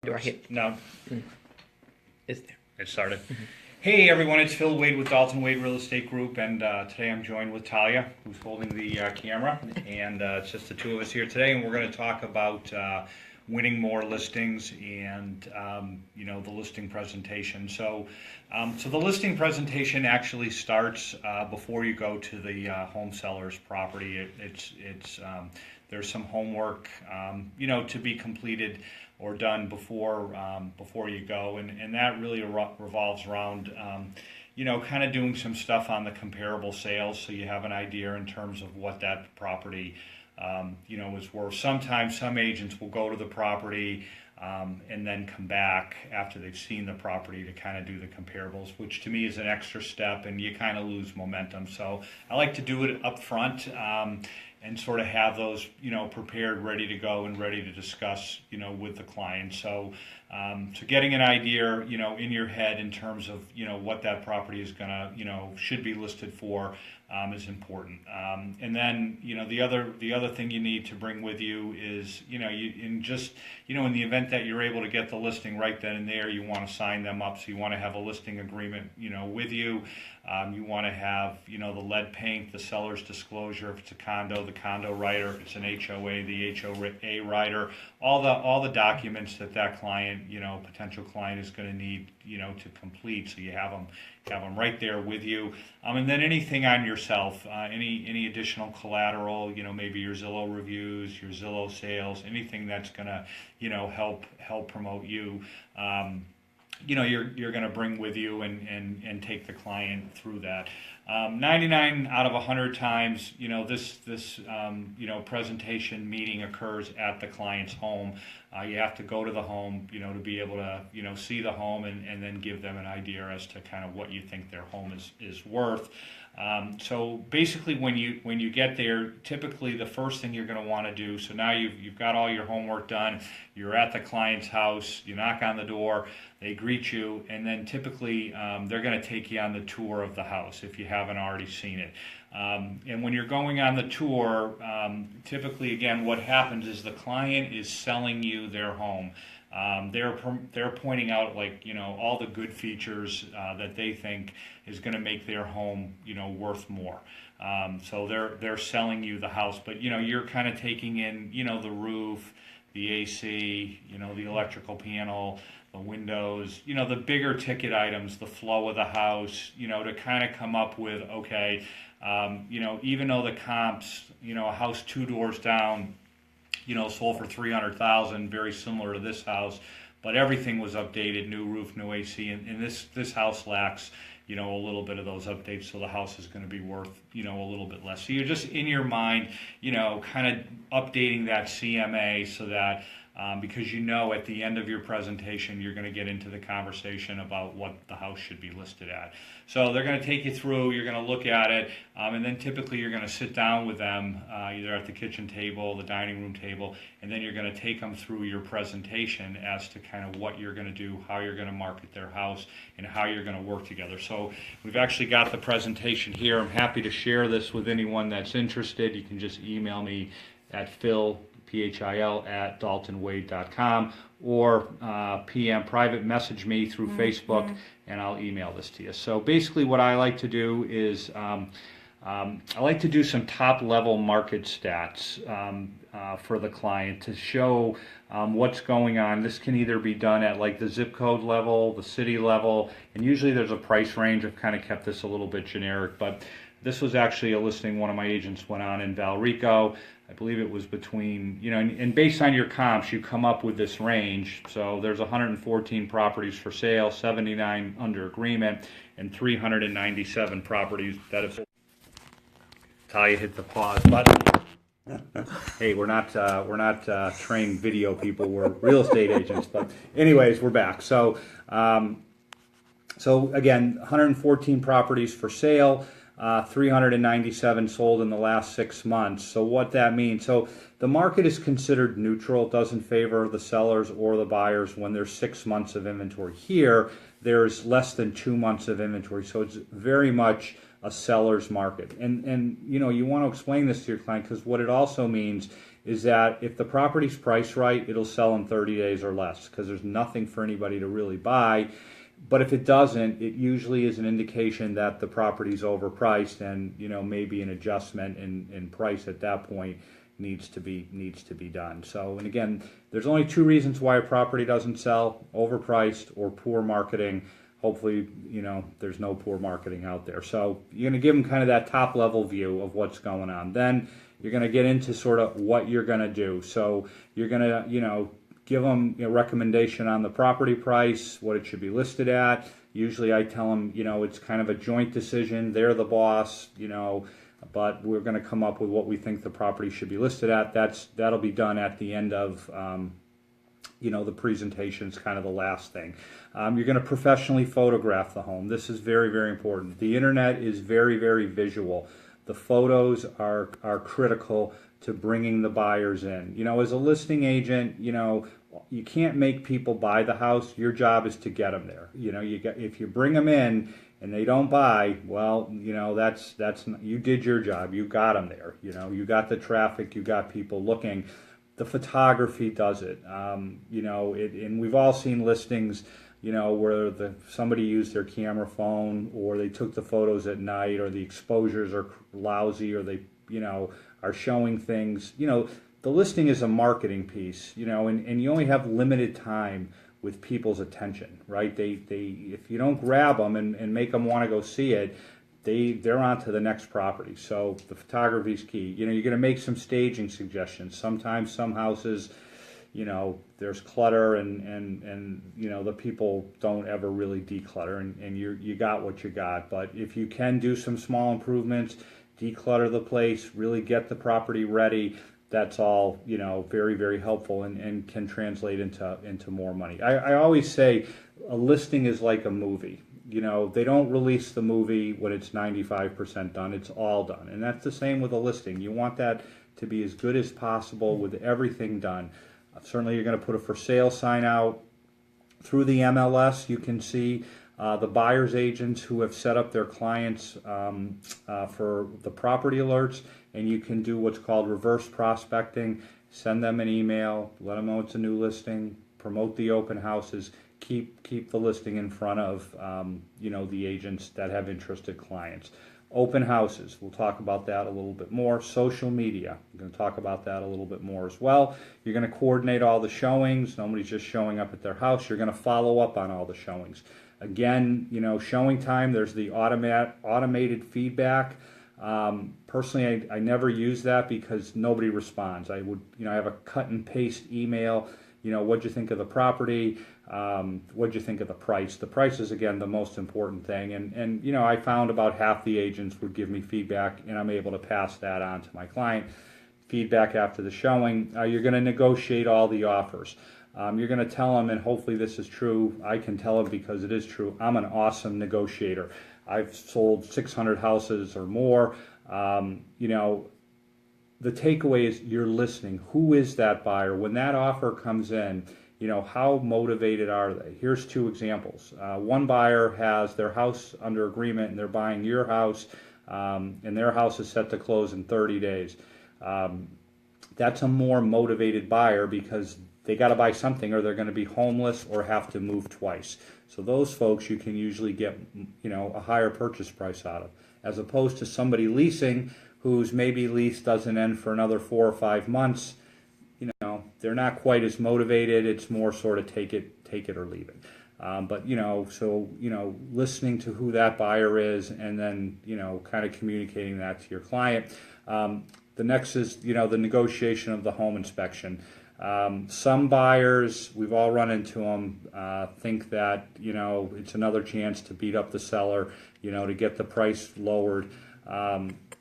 Do I hit? No, Is there? it started. Hey everyone, it's Phil Wade with Dalton Wade Real Estate Group, and today I'm joined with Talia, who's holding the camera, and it's just the two of us here today, and we're going to talk about winning more listings and the listing presentation. So the listing presentation actually starts before you go to the home seller's property. There's some homework to be completed or done before you go, and that really revolves around kind of doing some stuff on the comparable sales, so you have an idea in terms of what that property is worth. Sometimes some agents will go to the property and then come back after they've seen the property to kind of do the comparables, which to me is an extra step, and you kind of lose momentum. So I like to do it up front and sort of have those prepared, ready to go and ready to discuss with the client. So getting an idea in your head in terms of what that property is gonna should be listed for is important. And then the other thing you need to bring with you is in the event that you're able to get the listing right then and there, you want to sign them up. So you want to have a listing agreement with you. You want to have the lead paint, the seller's disclosure if it's a condo, the condo rider, if it's an HOA, the HOA rider, all the documents that client potential client is going to need to complete. So you have them right there with you, and then anything on yourself, any additional collateral, maybe your Zillow reviews, your Zillow sales, anything that's going to help promote you. You're going to bring with you and take the client through that. 99 out of 100 times, this presentation meeting occurs at the client's home. You have to go to the home, to be able to, see the home and then give them an idea as to kind of what you think their home is worth. So basically, when you get there, typically the first thing you're going to want to do. So now you've got all your homework done. You're at the client's house. You knock on the door. They greet you, and then typically they're going to take you on the tour of the house if you haven't already seen it. And when you're going on the tour, typically again, what happens is the client is selling you their home. They're pointing out all the good features that they think is going to make their home worth more. So they're selling you the house, but you're kind of taking in the roof, the AC, the electrical panel, the windows, the bigger ticket items, the flow of the house, to kind of come up with even though the comps, a house two doors down, sold for $300,000, very similar to this house, but everything was updated, new roof, new AC, and this house lacks, a little bit of those updates, so the house is going to be worth, a little bit less. So you're just in your mind, kind of updating that CMA so that because at the end of your presentation you're going to get into the conversation about what the house should be listed at. So they're going to take you through, you're going to look at it, and then typically you're going to sit down with them either at the kitchen table, the dining room table, and then you're going to take them through your presentation as to kind of what you're going to do, how you're going to market their house, and how you're going to work together. So we've actually got the presentation here. I'm happy to share this with anyone that's interested. You can just email me at Phil at daltonwade.com, or PM private message me through Facebook, and I'll email this to you. So basically what I like to do is I like to do some top level market stats for the client to show what's going on. This can either be done at the zip code level, the city level, and usually there's a price range. I've kind of kept this a little bit generic, but this was actually a listing one of my agents went on in Valrico. I believe it was between, and based on your comps, you come up with this range. So there's 114 properties for sale, 79 under agreement, and 397 properties that have. Talia hit the pause button. Hey, we're not trained video people. We're real estate agents. But anyways, we're back. So again, 114 properties for sale. 397 sold in the last 6 months. So what that means, so the market is considered neutral. It doesn't favor the sellers or the buyers when there's 6 months of inventory. Here, there's less than 2 months of inventory. So it's very much a seller's market. And you want to explain this to your client, because what it also means is that if the property's priced right, it'll sell in 30 days or less because there's nothing for anybody to really buy. But if it doesn't, it usually is an indication that the property's overpriced, and maybe an adjustment in price at that point needs to be done. So, and again, there's only two reasons why a property doesn't sell: overpriced or poor marketing. Hopefully, there's no poor marketing out there. So you're going to give them kind of that top level view of what's going on. Then you're going to get into sort of what you're going to do. So you're going to, give them a recommendation on the property price, what it should be listed at. Usually I tell them, it's kind of a joint decision. They're the boss, but we're going to come up with what we think the property should be listed at. That'll be done at the end of, the presentation is kind of the last thing. You're going to professionally photograph the home. This is very, very important. The internet is very, very visual. The photos are critical to bringing the buyers in. As a listing agent, you can't make people buy the house. Your job is to get them there. If you bring them in and they don't buy, well, that's you did your job. You got them there. You got the traffic. You got people looking. The photography does it. And we've all seen listings, where somebody used their camera phone, or they took the photos at night, or the exposures are lousy, or they, are showing things. The listing is a marketing piece, and you only have limited time with people's attention, right? They if you don't grab them and make them want to go see it, they're on to the next property. So the photography is key. You're going to make some staging suggestions. Sometimes some houses, there's clutter and the people don't ever really declutter, and you got what you got. But if you can do some small improvements, declutter the place, really get the property ready, that's all, very, very helpful and can translate into more money. I always say a listing is like a movie. They don't release the movie when it's 95% done. It's all done. And that's the same with a listing. You want that to be as good as possible with everything done. Certainly you're going to put a for sale sign out. Through the MLS, you can see the buyer's agents who have set up their clients for the property alerts, and you can do what's called reverse prospecting. Send them an email, let them know it's a new listing, promote the open houses, keep the listing in front of the agents that have interested clients. Open houses, we'll talk about that a little bit more. Social media, we're going to talk about that a little bit more as well. You're going to coordinate all the showings. Nobody's just showing up at their house. You're going to follow up on all the showings. Again, showing time, there's the automated feedback. Personally, I never use that because nobody responds. I would, I have a cut and paste email. What'd you think of the property? What'd you think of the price? The price is, again, the most important thing. And I found about half the agents would give me feedback, and I'm able to pass that on to my client. Feedback after the showing. You're going to negotiate all the offers. You're going to tell them, and hopefully this is true. I can tell them because it is true. I'm an awesome negotiator. I've sold 600 houses or more. The takeaway is you're listening. Who is that buyer? When that offer comes in, how motivated are they? Here's two examples. One buyer has their house under agreement and they're buying your house, and their house is set to close in 30 days. That's a more motivated buyer because they got to buy something or they're going to be homeless or have to move twice. So those folks you can usually get, a higher purchase price out of, as opposed to somebody leasing whose maybe lease doesn't end for another 4 or 5 months. They're not quite as motivated. It's more sort of take it or leave it. But listening to who that buyer is and then, kind of communicating that to your client. The next is, the negotiation of the home inspection. Some buyers, we've all run into them, think that, it's another chance to beat up the seller, to get the price lowered.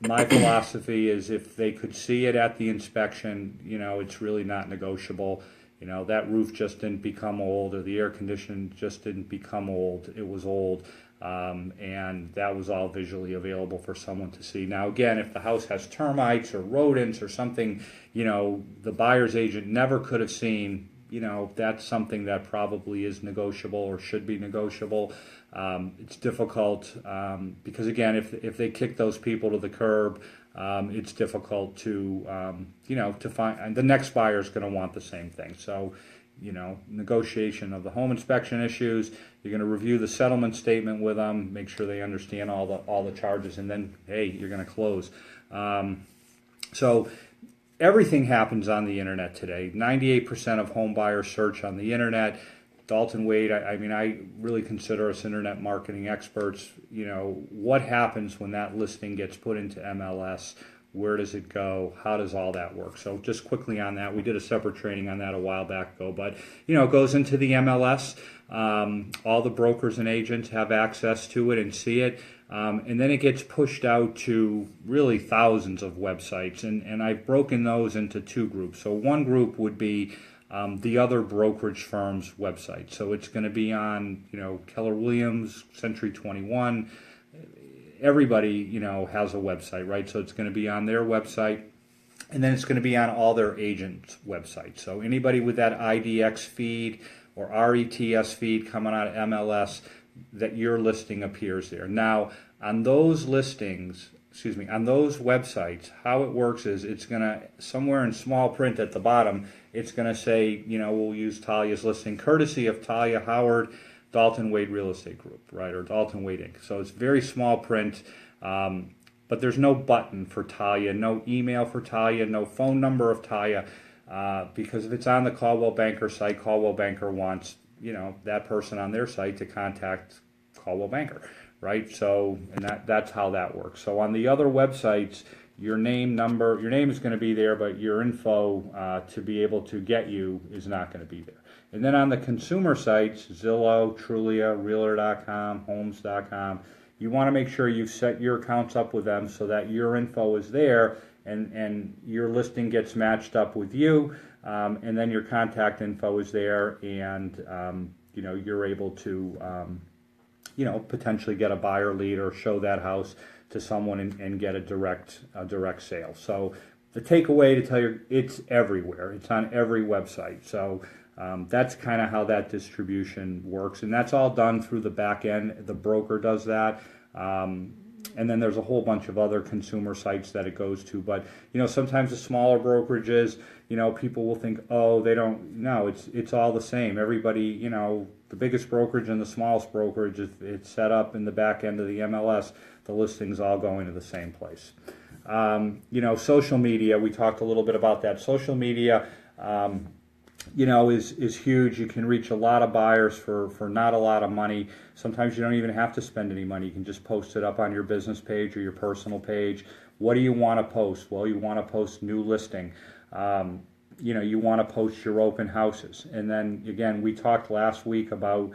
My philosophy is if they could see it at the inspection, it's really not negotiable. That roof just didn't become old, or the air conditioning just didn't become old. It was old. And that was all visually available for someone to see. Now, again, if the house has termites or rodents or something, the buyer's agent never could have seen, that's something that probably is negotiable or should be negotiable. It's difficult because, again, if they kick those people to the curb, it's difficult to to find, and the next buyer is going to want the same thing. So, negotiation of the home inspection issues. You're going to review the settlement statement with them, make sure they understand all the charges, and then hey, you're going to close. So everything happens on the internet today. 98% of home buyers search on the internet. Dalton Wade, I really consider us internet marketing experts. What happens when that listing gets put into MLS? Where does it go? How does all that work? So just quickly on that, we did a separate training on that a while back ago, but it goes into the MLS. All the brokers and agents have access to it and see it. And then it gets pushed out to really thousands of websites. And I've broken those into two groups. So one group would be the other brokerage firm's website. So it's going to be on, Keller Williams, Century 21. Everybody, has a website, right? So it's going to be on their website, and then it's going to be on all their agents' websites. So anybody with that IDX feed or RETS feed coming out of MLS, that your listing appears there. Now, on those listings, on those websites, how it works is it's going to, somewhere in small print at the bottom, it's going to say, we'll use Talia's listing, courtesy of Talia Howard, Dalton Wade Real Estate Group, right, or Dalton Wade Inc. So it's very small print, but there's no button for Talia, no email for Talia, no phone number of Talia, because if it's on the Caldwell Banker site, Caldwell Banker wants, that person on their site to contact Caldwell Banker, right? So, and that's how that works. So on the other websites, your name is going to be there, but your info to be able to get you is not going to be there. And then on the consumer sites, Zillow, Trulia, Realtor.com, Homes.com, you want to make sure you've set your accounts up with them so that your info is there and your listing gets matched up with you, and then your contact info is there, and you're able to potentially get a buyer lead or show that house to someone and get a direct sale. So the takeaway to tell you, it's everywhere. It's on every website. So that's kind of how that distribution works, and that's all done through the back end. The broker does that, and then there's a whole bunch of other consumer sites that it goes to. But sometimes the smaller brokerages, people will think, oh, they don't. No, it's all the same. Everybody, the biggest brokerage and the smallest brokerage, it's set up in the back end of the MLS. The listings all going to the same place. Social media. We talked a little bit about that. Social media. Is huge. You can reach a lot of buyers for not a lot of money. Sometimes you don't even have to spend any money. You can just post it up on your business page or your personal page. What do you want to post? Well, you want to post new listing. You want to post your open houses. And then again, we talked last week about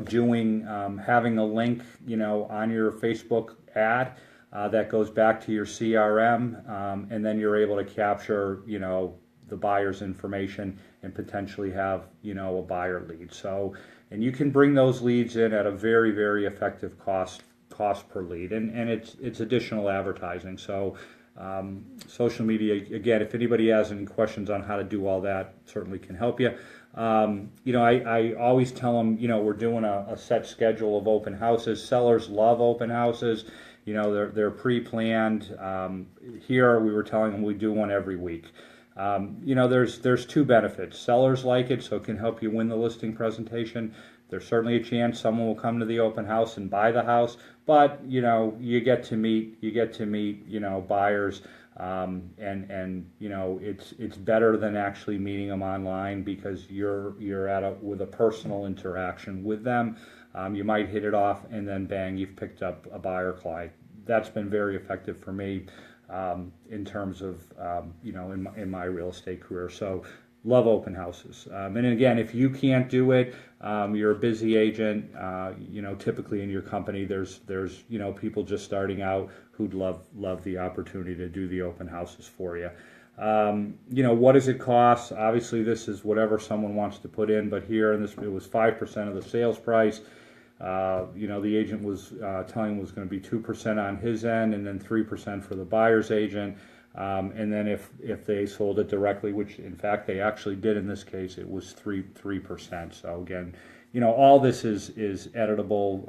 doing having a link on your Facebook ad that goes back to your CRM, and then you're able to capture the buyer's information and potentially have a buyer lead. So, and you can bring those leads in at a very, very effective cost per lead, and it's additional advertising. So social media, again, if anybody has any questions on how to do all that, certainly can help you. I always tell them, we're doing a set schedule of open houses. Sellers love open houses. They're pre-planned. Here we were telling them we do one every week. There's two benefits. Sellers like it, so it can help you win the listing presentation. There's certainly a chance someone will come to the open house and buy the house, but you get to meet buyers, and it's better than actually meeting them online because you're with a personal interaction with them. You might hit it off, and then bang, you've picked up a buyer client. That's been very effective for me. In terms of in my real estate career. So love open houses. And again, if you can't do it, you're a busy agent. Typically in your company, there's people just starting out who'd love the opportunity to do the open houses for you. What does it cost? Obviously, this is whatever someone wants to put in. But here, it was 5% of the sales price. The agent was telling him was going to be 2% on his end, and then 3% for the buyer's agent. And then if they sold it directly, which in fact they actually did in this case, it was 3%. So again, all this is editable,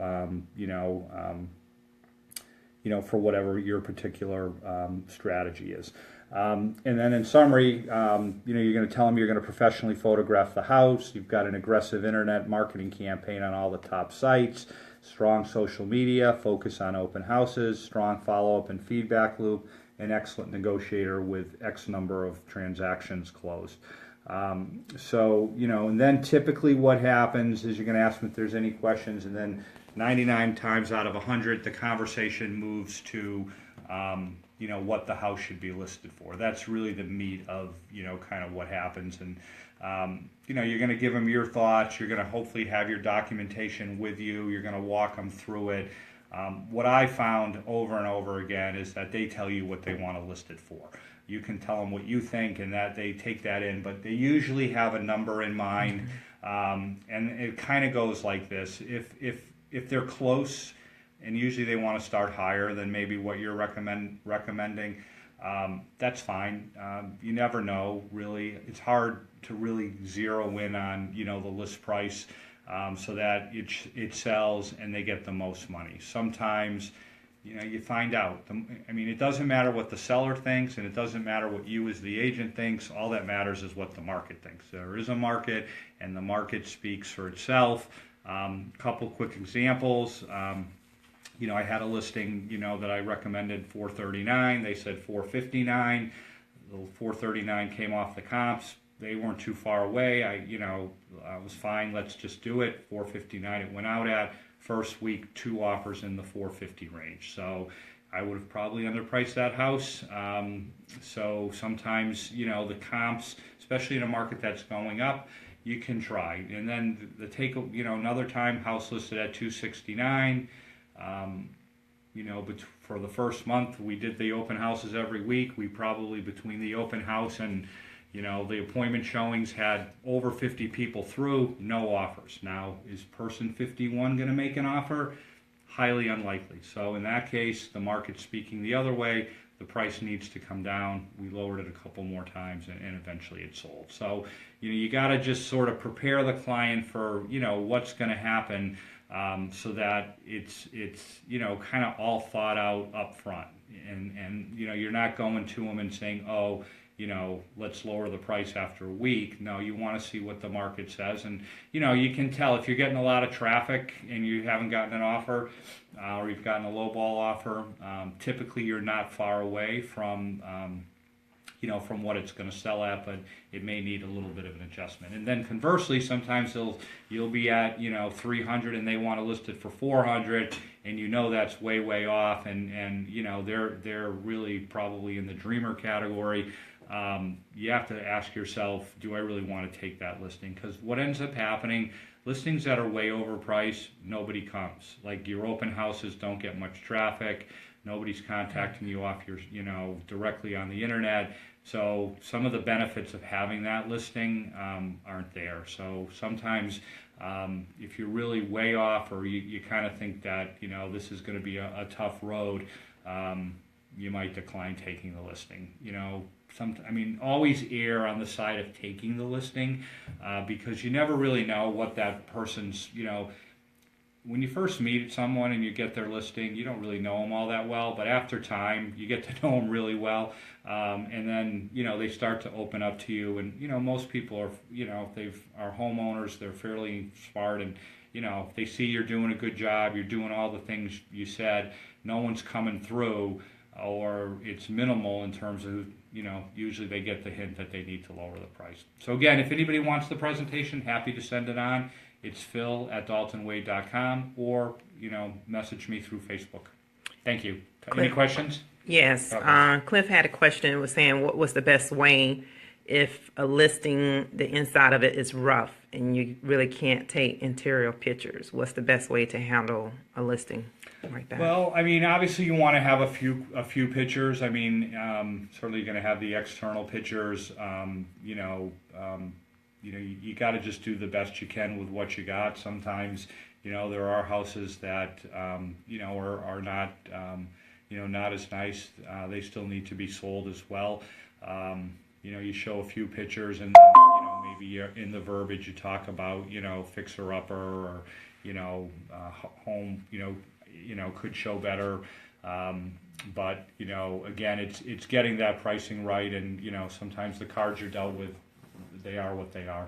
for whatever your particular strategy is. And then in summary, you're going to tell them you're going to professionally photograph the house. You've got an aggressive internet marketing campaign on all the top sites, strong social media, focus on open houses, strong follow-up and feedback loop, an excellent negotiator with X number of transactions closed. And then typically what happens is you're going to ask them if there's any questions, and then 99 times out of 100, the conversation moves to, what the house should be listed for. That's really the meat of, kind of what happens. And, you're going to give them your thoughts. You're going to hopefully have your documentation with you. You're going to walk them through it. What I found over and over again is that they tell you what they want to list it for. You can tell them what you think, and that they take that in, but they usually have a number in mind. And it kind of goes like this. If they're close, and usually they want to start higher than maybe what you're recommending, that's fine. You never know, really. It's hard to really zero in on, the list price so that it sells and they get the most money. Sometimes, you find out. It doesn't matter what the seller thinks, and it doesn't matter what you as the agent thinks. All that matters is what the market thinks. There is a market, and the market speaks for itself. Couple quick examples. I had a listing, that I recommended $439. They said $459. The $439 came off the comps. They weren't too far away. I was fine. Let's just do it. $459 it went out at. First week, 2 offers in the $450 range. So I would have probably underpriced that house. So sometimes, the comps, especially in a market that's going up, you can try. And then another time, house listed at $269. But for the first month, we did the open houses every week. We probably, between the open house and the appointment showings, had over 50 people through, no offers. Now, is person 51 going to make an offer? Highly unlikely. So in that case, the market's speaking the other way. The price needs to come down. We lowered it a couple more times, and eventually it sold. So you got to just sort of prepare the client for what's going to happen, so that it's kind of all thought out up front, and you're not going to them and saying, oh, let's lower the price after a week. No, you want to see what the market says. And, you can tell if you're getting a lot of traffic and you haven't gotten an offer, or you've gotten a lowball offer, typically you're not far away from what it's going to sell at, but it may need a little bit of an adjustment. And then conversely, sometimes you'll be at, 300 and they want to list it for 400, and that's way off, and they're really probably in the dreamer category. You have to ask yourself, do I really want to take that listing? Because what ends up happening, listings that are way overpriced, nobody comes. Like your open houses don't get much traffic. Nobody's contacting you off your, directly on the internet. So some of the benefits of having that listing aren't there. So sometimes if you're really way off, or you kind of think that, this is going to be a tough road, you might decline taking the listing. Always err on the side of taking the listing, because you never really know what that person's, when you first meet someone and you get their listing, you don't really know them all that well, but after time, you get to know them really well, and then, they start to open up to you, and, most people are, are homeowners, they're fairly smart, and, if they see you're doing a good job, you're doing all the things you said, no one's coming through, or it's minimal in terms of, usually they get the hint that they need to lower the price. So again, if anybody wants the presentation, happy to send it on. It's phil@daltonwade.com, or, message me through Facebook. Thank you. Any questions? Yes. Cliff had a question. Was saying, what was the best way if a listing, the inside of it is rough and you really can't take interior pictures? What's the best way to handle a listing like that? Well, obviously you want to have a few pictures. Certainly you're going to have the external pictures. You got to just do the best you can with what you got. Sometimes, there are houses that, are not, not as nice. They still need to be sold as well. You show a few pictures, and then, maybe in the verbiage you talk about, fixer upper, or, home, could show better. But, again, it's getting that pricing right, and, sometimes the cards you're dealt with, they are what they are.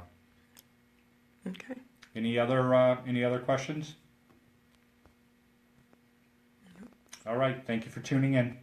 Okay. Any other questions? All right. Thank you for tuning in.